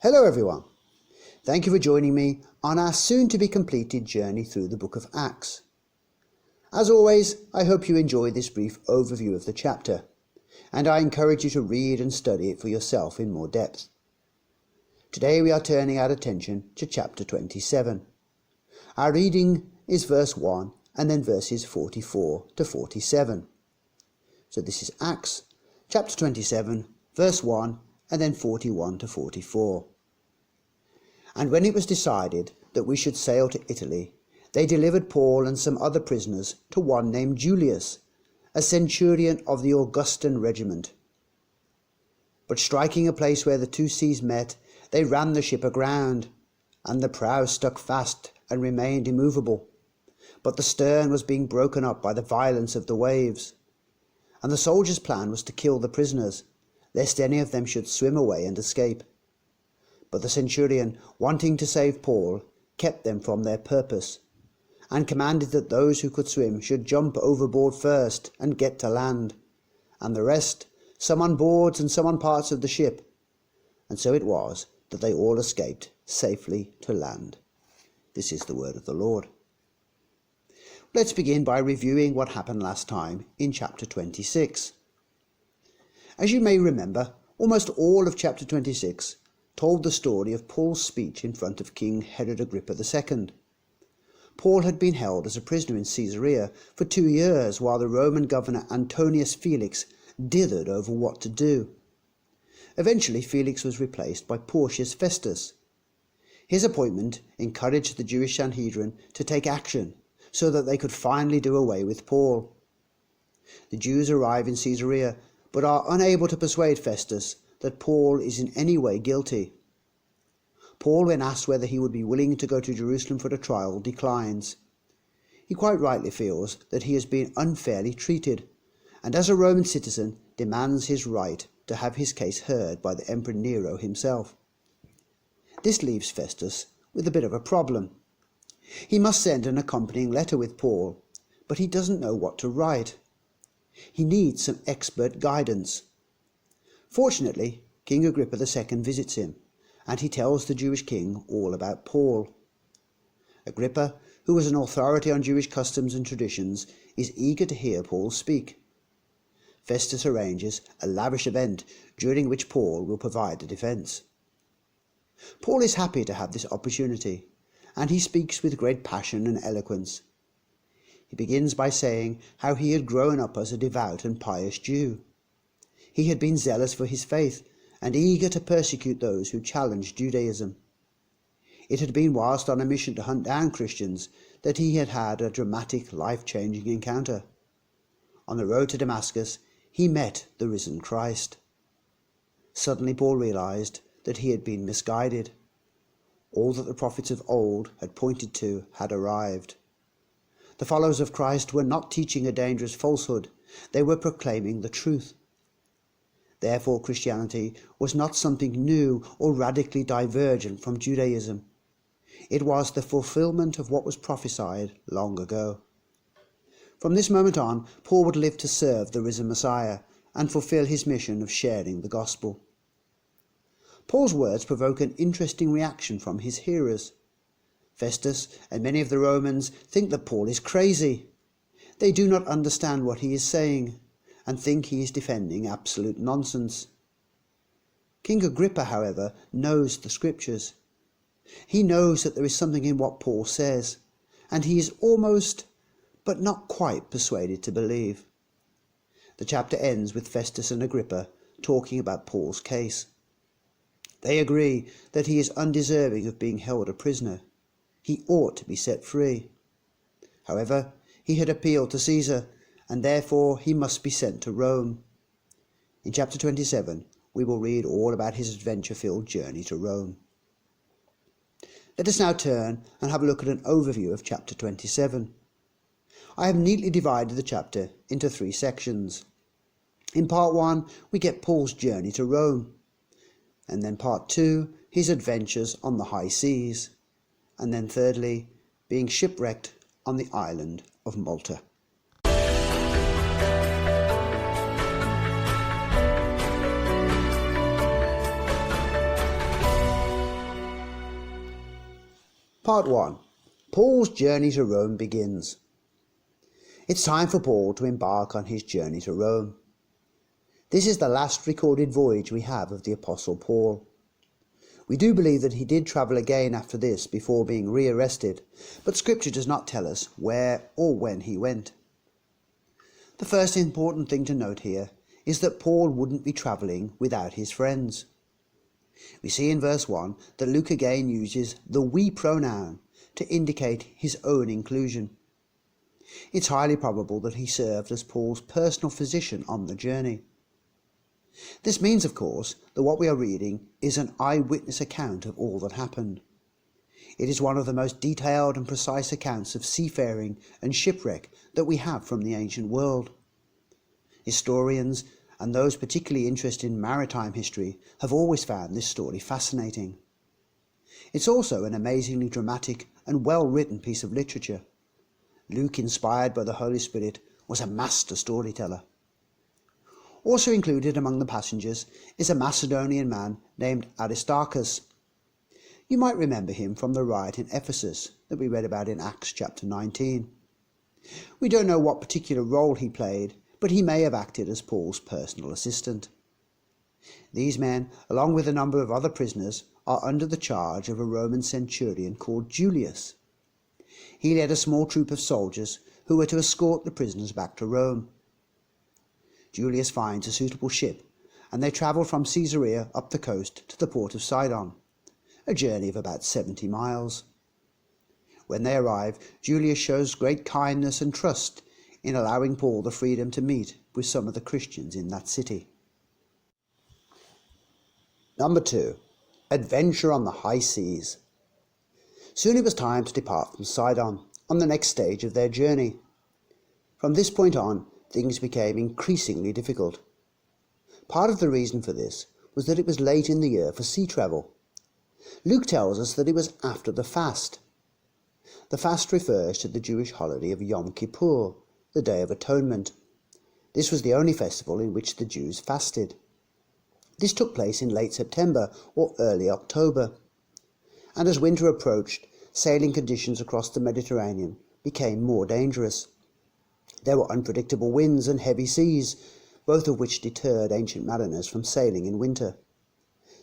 Hello everyone. Thank you for joining me on our soon-to-be-completed journey through the book of Acts. As always, I hope you enjoy this brief overview of the chapter, and I encourage you to read and study it for yourself in more depth. Today we are turning our attention to chapter 27. Our reading is verse 1 and then verses 44 to 47. So this is Acts chapter 27, verse 1 and then 41 to 44. And when it was decided that we should sail to Italy, they delivered Paul and some other prisoners to one named Julius, a centurion of the Augustan regiment. But striking a place where the two seas met, they ran the ship aground, and the prow stuck fast and remained immovable. But the stern was being broken up by the violence of the waves. And the soldiers' plan was to kill the prisoners, lest any of them should swim away and escape. But the centurion, wanting to save Paul, kept them from their purpose, and commanded that those who could swim should jump overboard first and get to land, and the rest, some on boards and some on parts of the ship. And so it was that they all escaped safely to land. This is the word of the Lord. Let's begin by reviewing what happened last time in chapter 26. As you may remember, almost all of chapter 26 told the story of Paul's speech in front of King Herod Agrippa II. Paul had been held as a prisoner in Caesarea for 2 years while the Roman governor Antonius Felix dithered over what to do. Eventually Felix was replaced by Porcius Festus. His appointment encouraged the Jewish Sanhedrin to take action so that they could finally do away with Paul. The Jews arrive in Caesarea but are unable to persuade Festus that Paul is in any way guilty. Paul, when asked whether he would be willing to go to Jerusalem for a trial, declines. He quite rightly feels that he has been unfairly treated, and as a Roman citizen demands his right to have his case heard by the Emperor Nero himself. This leaves Festus with a bit of a problem. He must send an accompanying letter with Paul, but he doesn't know what to write. He needs some expert guidance. Fortunately, King Agrippa II visits him, and he tells the Jewish king all about Paul. Agrippa, who was an authority on Jewish customs and traditions, is eager to hear Paul speak. Festus arranges a lavish event during which Paul will provide a defence. Paul is happy to have this opportunity, and he speaks with great passion and eloquence. He begins by saying how he had grown up as a devout and pious Jew. He had been zealous for his faith and eager to persecute those who challenged Judaism. It had been whilst on a mission to hunt down Christians that he had had a dramatic, life-changing encounter. On the road to Damascus, he met the risen Christ. Suddenly Paul realized that he had been misguided. All that the prophets of old had pointed to had arrived. The followers of Christ were not teaching a dangerous falsehood, they were proclaiming the truth. Therefore Christianity was not something new or radically divergent from Judaism. It was the fulfillment of what was prophesied long ago. From this moment on, Paul would live to serve the risen Messiah and fulfill his mission of sharing the gospel. Paul's words provoke an interesting reaction from his hearers. Festus and many of the Romans think that Paul is crazy. They do not understand what he is saying and think he is defending absolute nonsense. King Agrippa, however, knows the scriptures. He knows that there is something in what Paul says, and he is almost, but not quite, persuaded to believe. The chapter ends with Festus and Agrippa talking about Paul's case. They agree that he is undeserving of being held a prisoner. He ought to be set free. However, he had appealed to Caesar, and therefore he must be sent to Rome. In chapter 27, we will read all about his adventure-filled journey to Rome. Let us now turn and have a look at an overview of chapter 27. I have neatly divided the chapter into 3 sections. In part 1, we get Paul's journey to Rome, and then part 2, his adventures on the high seas, and then thirdly, being shipwrecked on the island of Malta. Part 1. Paul's journey to Rome begins. It's time for Paul to embark on his journey to Rome. This is the last recorded voyage we have of the Apostle Paul. We do believe that he did travel again after this before being rearrested, but Scripture does not tell us where or when he went. The first important thing to note here is that Paul wouldn't be travelling without his friends. We see in verse 1 that Luke again uses the we pronoun to indicate his own inclusion. It's highly probable that he served as Paul's personal physician on the journey. This means, of course, that what we are reading is an eyewitness account of all that happened. It is one of the most detailed and precise accounts of seafaring and shipwreck that we have from the ancient world. Historians and those particularly interested in maritime history have always found this story fascinating. It's also an amazingly dramatic and well-written piece of literature. Luke, inspired by the Holy Spirit, was a master storyteller. Also included among the passengers is a Macedonian man named Aristarchus. You might remember him from the riot in Ephesus that we read about in Acts chapter 19. We don't know what particular role he played, but he may have acted as Paul's personal assistant. These men, along with a number of other prisoners, are under the charge of a Roman centurion called Julius. He led a small troop of soldiers who were to escort the prisoners back to Rome. Julius finds a suitable ship, and they travel from Caesarea up the coast to the port of Sidon, a journey of about 70 miles. When they arrive, Julius shows great kindness and trust in allowing Paul the freedom to meet with some of the Christians in that city. Number 2. Adventure on the high seas. Soon it was time to depart from Sidon, on the next stage of their journey. From this point on, things became increasingly difficult. Part of the reason for this was that it was late in the year for sea travel. Luke tells us that it was after the fast. The fast refers to the Jewish holiday of Yom Kippur, the Day of Atonement. This was the only festival in which the Jews fasted. This took place in late September or early October. And as winter approached, sailing conditions across the Mediterranean became more dangerous. There were unpredictable winds and heavy seas, both of which deterred ancient mariners from sailing in winter.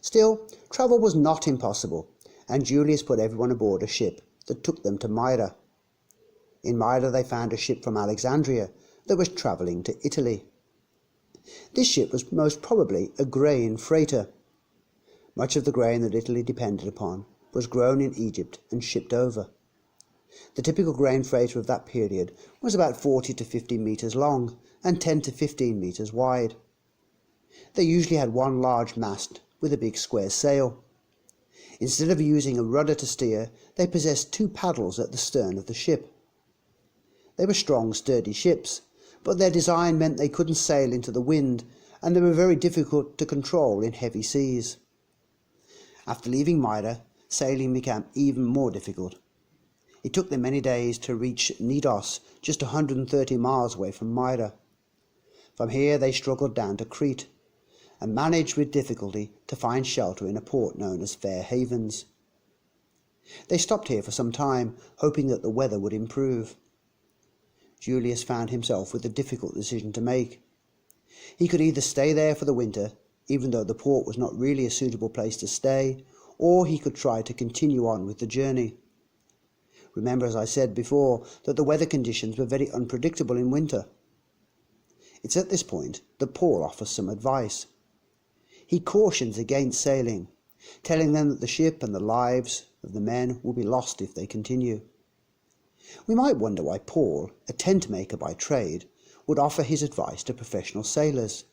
Still, travel was not impossible, and Julius put everyone aboard a ship that took them to Myra. In Myra they found a ship from Alexandria that was travelling to Italy. This ship was most probably a grain freighter. Much of the grain that Italy depended upon was grown in Egypt and shipped over. The typical grain freighter of that period was about 40 to 50 metres long and 10 to 15 metres wide. They usually had one large mast with a big square sail. Instead of using a rudder to steer, they possessed 2 paddles at the stern of the ship. They were strong, sturdy ships, but their design meant they couldn't sail into the wind, and they were very difficult to control in heavy seas. After leaving Myra, sailing became even more difficult. It took them many days to reach Knidos, just 130 miles away from Myra. From here they struggled down to Crete, and managed with difficulty to find shelter in a port known as Fair Havens. They stopped here for some time, hoping that the weather would improve. Julius found himself with a difficult decision to make. He could either stay there for the winter, even though the port was not really a suitable place to stay, or he could try to continue on with the journey. Remember, as I said before, that the weather conditions were very unpredictable in winter. It's at this point that Paul offers some advice. He cautions against sailing, telling them that the ship and the lives of the men will be lost if they continue. We might wonder why Paul, a tent maker by trade, would offer his advice to professional sailors.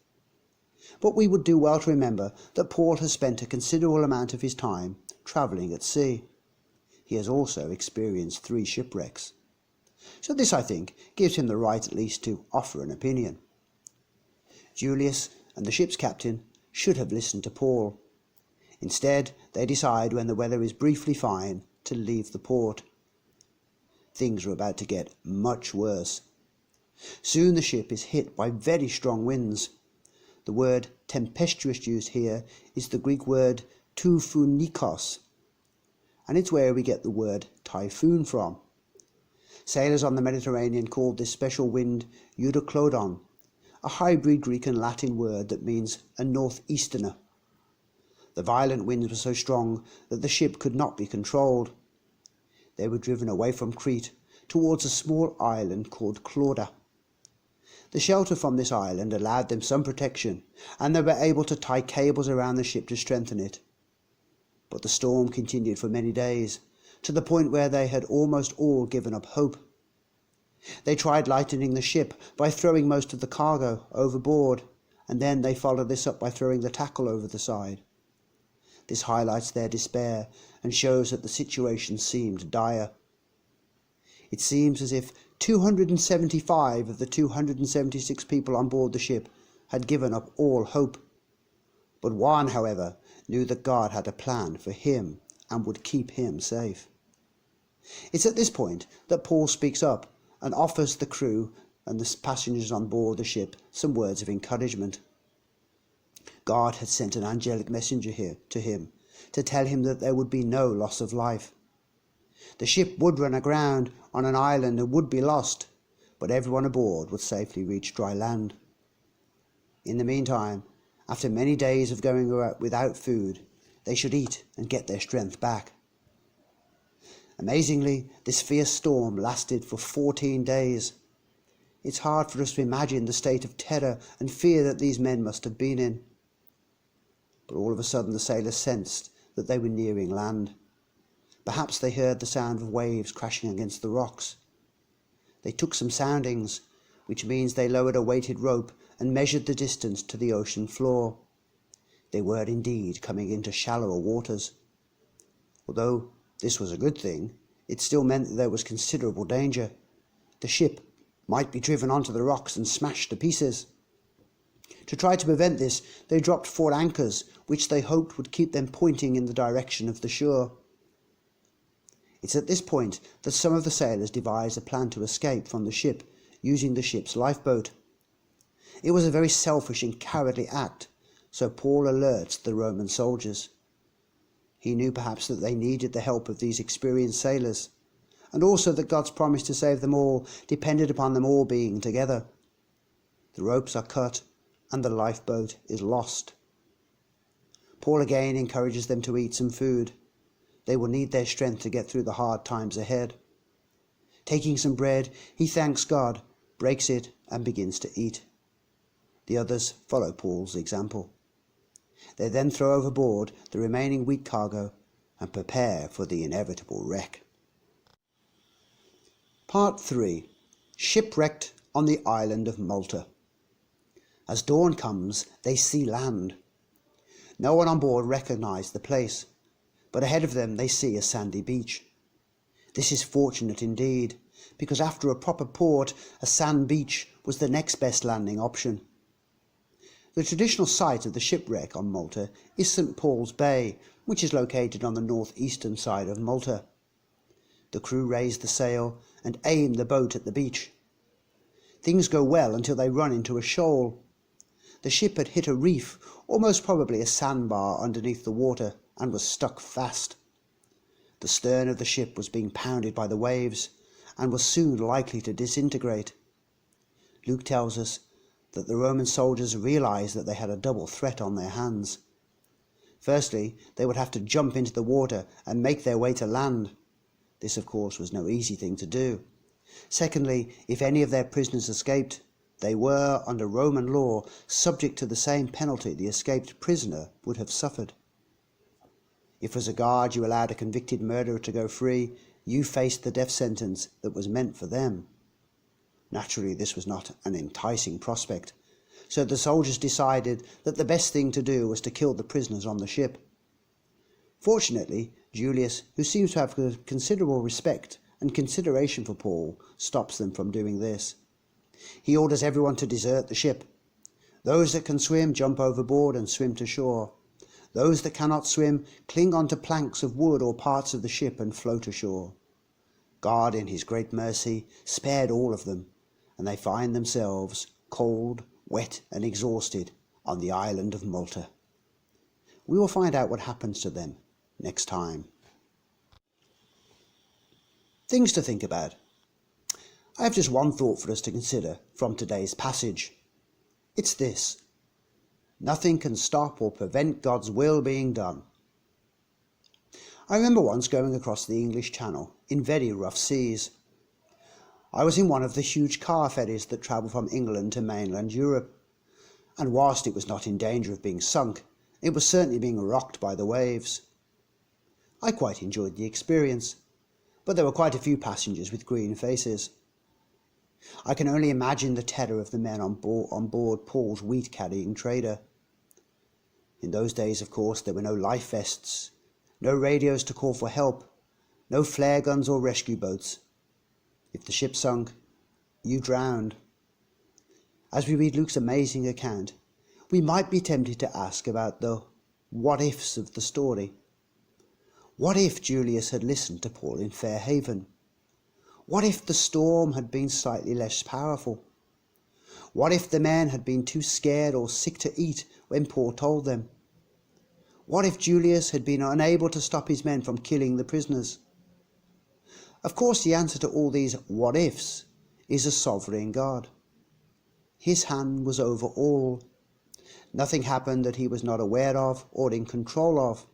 But we would do well to remember that Paul has spent a considerable amount of his time travelling at sea. He has also experienced 3 shipwrecks. So this, I think, gives him the right at least to offer an opinion. Julius and the ship's captain should have listened to Paul. Instead, they decide when the weather is briefly fine to leave the port. Things are about to get much worse. Soon the ship is hit by very strong winds. The word tempestuous used here is the Greek word tuphunikos, and it's where we get the word typhoon from. Sailors on the Mediterranean called this special wind Euroclydon, a hybrid Greek and Latin word that means a northeasterner. The violent winds were so strong that the ship could not be controlled. They were driven away from Crete towards a small island called Clauda. The shelter from this island allowed them some protection, and they were able to tie cables around the ship to strengthen it. But the storm continued for many days, to the point where they had almost all given up hope. They tried lightening the ship by throwing most of the cargo overboard, and then they followed this up by throwing the tackle over the side. This highlights their despair and shows that the situation seemed dire. It seems as if 275 of the 276 people on board the ship had given up all hope. But one, however, knew that God had a plan for him and would keep him safe. It's at this point that Paul speaks up and offers the crew and the passengers on board the ship some words of encouragement. God had sent an angelic messenger here to him to tell him that there would be no loss of life. The ship would run aground on an island and would be lost, but everyone aboard would safely reach dry land. In the meantime, after many days of going without food, they should eat and get their strength back. Amazingly, this fierce storm lasted for 14 days. It's hard for us to imagine the state of terror and fear that these men must have been in. But all of a sudden the sailors sensed that they were nearing land. Perhaps they heard the sound of waves crashing against the rocks. They took some soundings, which means they lowered a weighted rope and measured the distance to the ocean floor. They were indeed coming into shallower waters. Although this was a good thing, it still meant that there was considerable danger. The ship might be driven onto the rocks and smashed to pieces. To try to prevent this, they dropped 4 anchors, which they hoped would keep them pointing in the direction of the shore. It's at this point that some of the sailors devised a plan to escape from the ship using the ship's lifeboat. It was a very selfish and cowardly act, so Paul alerts the Roman soldiers. He knew perhaps that they needed the help of these experienced sailors, and also that God's promise to save them all depended upon them all being together. The ropes are cut, and the lifeboat is lost. Paul again encourages them to eat some food. They will need their strength to get through the hard times ahead. Taking some bread, he thanks God, breaks it, and begins to eat. The others follow Paul's example. They then throw overboard the remaining wheat cargo and prepare for the inevitable wreck. Part 3. Shipwrecked on the island of Malta. As dawn comes, they see land. No one on board recognized the place, but ahead of them they see a sandy beach. This is fortunate indeed, because after a proper port, a sand beach was the next best landing option. The traditional site of the shipwreck on Malta is St. Paul's Bay, which is located on the northeastern side of Malta. The crew raise the sail and aim the boat at the beach. Things go well until they run into a shoal. The ship had hit a reef, or most probably a sandbar underneath the water, and was stuck fast. The stern of the ship was being pounded by the waves, and was soon likely to disintegrate. Luke tells us that the Roman soldiers realized that they had a double threat on their hands. Firstly, they would have to jump into the water and make their way to land. This, of course, was no easy thing to do. Secondly, if any of their prisoners escaped, they were, under Roman law, subject to the same penalty the escaped prisoner would have suffered. If as a guard you allowed a convicted murderer to go free, you faced the death sentence that was meant for them. Naturally, this was not an enticing prospect, so the soldiers decided that the best thing to do was to kill the prisoners on the ship. Fortunately, Julius, who seems to have considerable respect and consideration for Paul, stops them from doing this. He orders everyone to desert the ship. Those that can swim jump overboard and swim to shore. Those that cannot swim cling onto planks of wood or parts of the ship and float ashore. God, in his great mercy, spared all of them, and they find themselves cold, wet, and exhausted on the island of Malta. We will find out what happens to them next time. Things to think about. I have just one thought for us to consider from today's passage. It's this: nothing can stop or prevent God's will being done. I remember once going across the English Channel in very rough seas. I was in one of the huge car ferries that travel from England to mainland Europe, and whilst it was not in danger of being sunk, it was certainly being rocked by the waves. I quite enjoyed the experience, but there were quite a few passengers with green faces. I can only imagine the terror of the men on board Paul's wheat-carrying trader. In those days, of course, there were no life vests, no radios to call for help, no flare guns or rescue boats. If the ship sunk, you drowned. As we read Luke's amazing account, we might be tempted to ask about the what-ifs of the story. What if Julius had listened to Paul in Fair Haven? What if the storm had been slightly less powerful? What if the men had been too scared or sick to eat when Paul told them? What if Julius had been unable to stop his men from killing the prisoners? Of course, the answer to all these what-ifs is a sovereign God. His hand was over all. Nothing happened that he was not aware of or in control of.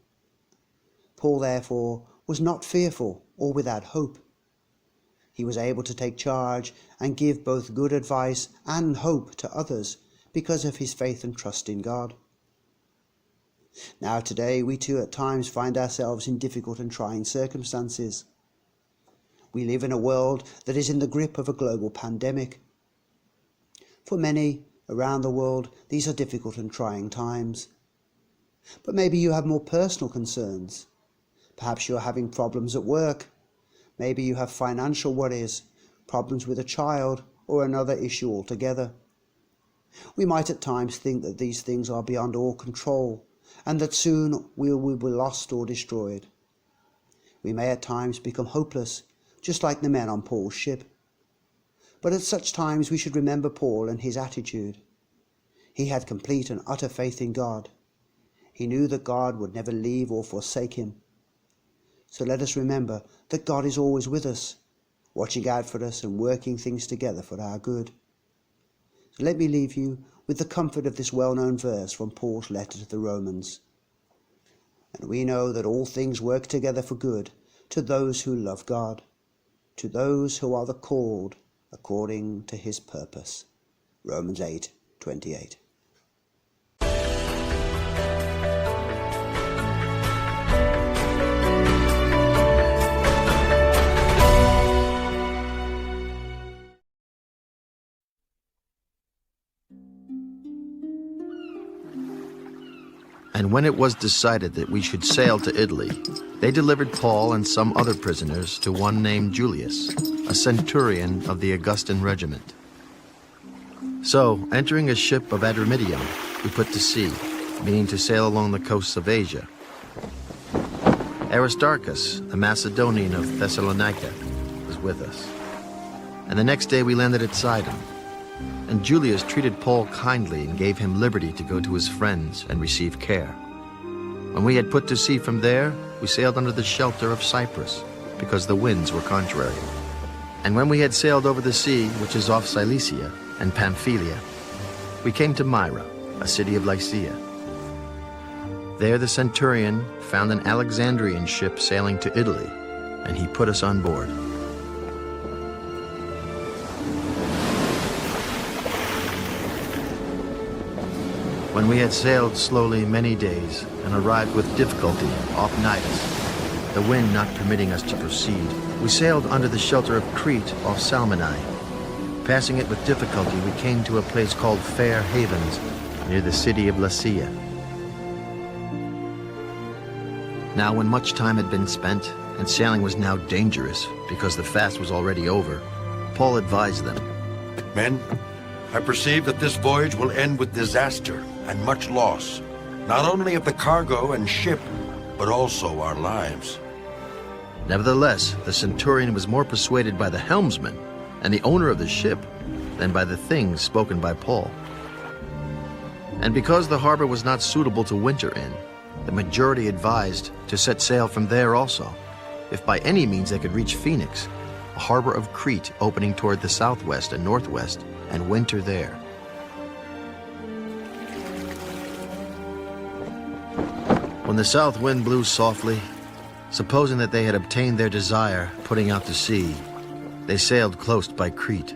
Paul, therefore, was not fearful or without hope. He was able to take charge and give both good advice and hope to others because of his faith and trust in God. Now today we too at times find ourselves in difficult and trying circumstances. We live in a world that is in the grip of a global pandemic. For many around the world, these are difficult and trying times. But maybe you have more personal concerns. Perhaps you are having problems at work. Maybe you have financial worries, problems with a child, or another issue altogether. We might at times think that these things are beyond all control, and that soon we will be lost or destroyed. We may at times become hopeless, just like the men on Paul's ship. But at such times we should remember Paul and his attitude. He had complete and utter faith in God. He knew that God would never leave or forsake him. So let us remember that God is always with us, watching out for us and working things together for our good. So let me leave you with the comfort of this well-known verse from Paul's letter to the Romans. And we know that all things work together for good to those who love God, to those who are the called according to his purpose. Romans 8:28. And when it was decided that we should sail to Italy, they delivered Paul and some other prisoners to one named Julius, a centurion of the Augustan regiment. So, entering a ship of Adramyttium, we put to sea, meaning to sail along the coasts of Asia. Aristarchus, a Macedonian of Thessalonica, was with us. And the next day we landed at Sidon. And Julius treated Paul kindly and gave him liberty to go to his friends and receive care. When we had put to sea from there, we sailed under the shelter of Cyprus, because the winds were contrary. And when we had sailed over the sea, which is off Cilicia and Pamphylia, we came to Myra, a city of Lycia. There the centurion found an Alexandrian ship sailing to Italy, and he put us on board. When we had sailed slowly many days and arrived with difficulty off Cnidus, the wind not permitting us to proceed, we sailed under the shelter of Crete off Salmone. Passing it with difficulty, we came to a place called Fair Havens, near the city of Lasea. Now when much time had been spent, and sailing was now dangerous because the fast was already over, Paul advised them, Men, I perceive that this voyage will end with disaster and much loss, not only of the cargo and ship, but also our lives. Nevertheless, the centurion was more persuaded by the helmsman and the owner of the ship than by the things spoken by Paul. And because the harbor was not suitable to winter in, the majority advised to set sail from there also, if by any means they could reach Phoenix, a harbor of Crete opening toward the southwest and northwest, and winter there. When the south wind blew softly, supposing that they had obtained their desire, putting out to sea, they sailed close by Crete.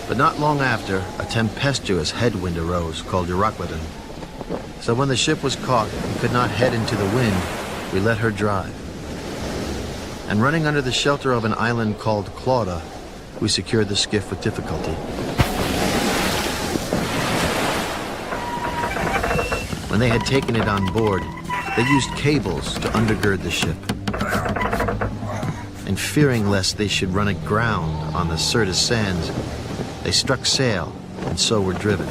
But not long after, a tempestuous headwind arose called Euroclydon. So when the ship was caught and could not head into the wind, we let her drive. And running under the shelter of an island called Clauda, we secured the skiff with difficulty. When they had taken it on board, they used cables to undergird the ship. And fearing lest they should run aground on the Syrtis sands, they struck sail and so were driven.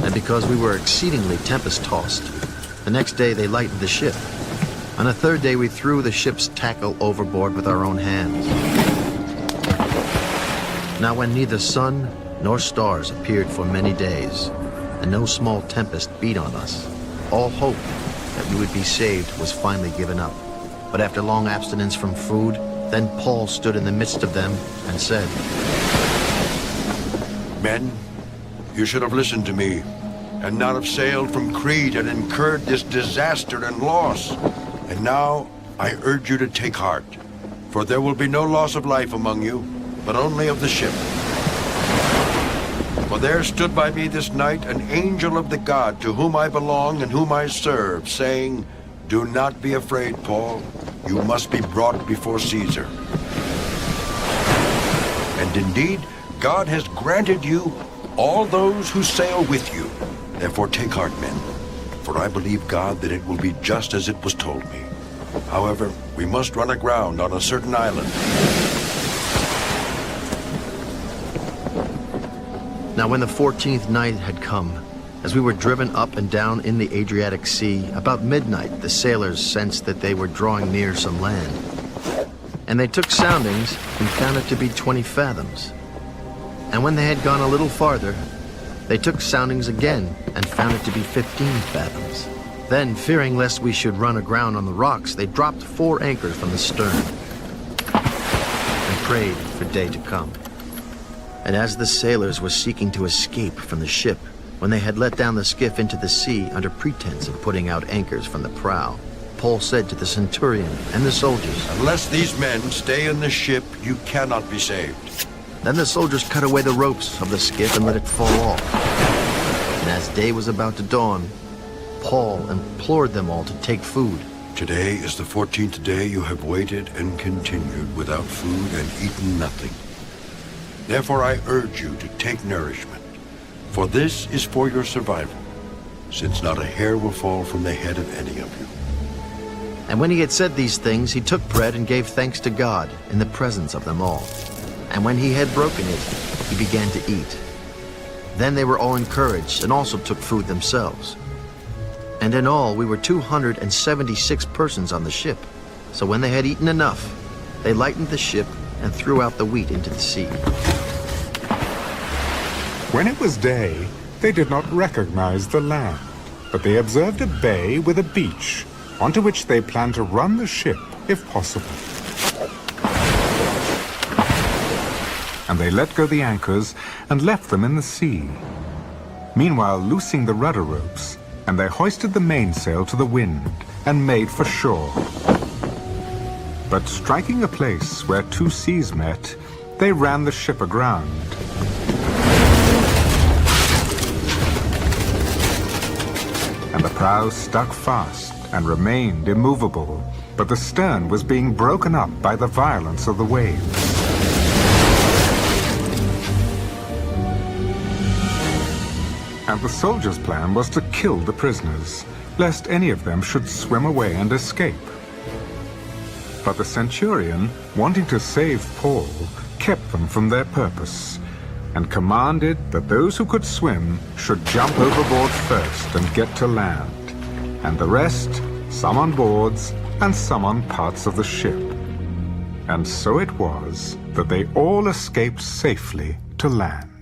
And because we were exceedingly tempest-tossed, the next day they lightened the ship. On the third day we threw the ship's tackle overboard with our own hands. Now when neither sun nor stars appeared for many days, and no small tempest beat on us, all hope that we would be saved was finally given up. But after long abstinence from food, then Paul stood in the midst of them and said, Men, you should have listened to me, and not have sailed from Crete and incurred this disaster and loss. And now I urge you to take heart, for there will be no loss of life among you, but only of the ship. For there stood by me this night an angel of the God to whom I belong and whom I serve, saying, Do not be afraid, Paul. You must be brought before Caesar. And indeed, God has granted you all those who sail with you. Therefore take heart, men, for I believe God that it will be just as it was told me. However, we must run aground on a certain island. Now when the 14th night had come, as we were driven up and down in the Adriatic Sea, about midnight the sailors sensed that they were drawing near some land. And they took soundings and found it to be 20 fathoms. And when they had gone a little farther, they took soundings again and found it to be 15 fathoms. Then, fearing lest we should run aground on the rocks, they dropped 4 anchors from the stern and prayed for day to come. And as the sailors were seeking to escape from the ship, when they had let down the skiff into the sea under pretense of putting out anchors from the prow, Paul said to the centurion and the soldiers, Unless these men stay in the ship, you cannot be saved. Then the soldiers cut away the ropes of the skiff and let it fall off. And as day was about to dawn, Paul implored them all to take food. Today is the 14th day you have waited and continued without food and eaten nothing. Therefore I urge you to take nourishment, for this is for your survival, since not a hair will fall from the head of any of you. And when he had said these things, he took bread and gave thanks to God in the presence of them all. And when he had broken it, he began to eat. Then they were all encouraged and also took food themselves. And in all, we were 276 persons on the ship. So when they had eaten enough, they lightened the ship and threw out the wheat into the sea. When it was day, they did not recognize the land, but they observed a bay with a beach, onto which they planned to run the ship, if possible. And they let go the anchors and left them in the sea. Meanwhile, loosing the rudder ropes, and they hoisted the mainsail to the wind and made for shore. But striking a place where 2 seas met, they ran the ship aground. And the prow stuck fast and remained immovable, but the stern was being broken up by the violence of the waves. And the soldiers' plan was to kill the prisoners, lest any of them should swim away and escape. But the centurion, wanting to save Paul, kept them from their purpose, and commanded that those who could swim should jump overboard first and get to land, and the rest, some on boards and some on parts of the ship. And so it was that they all escaped safely to land.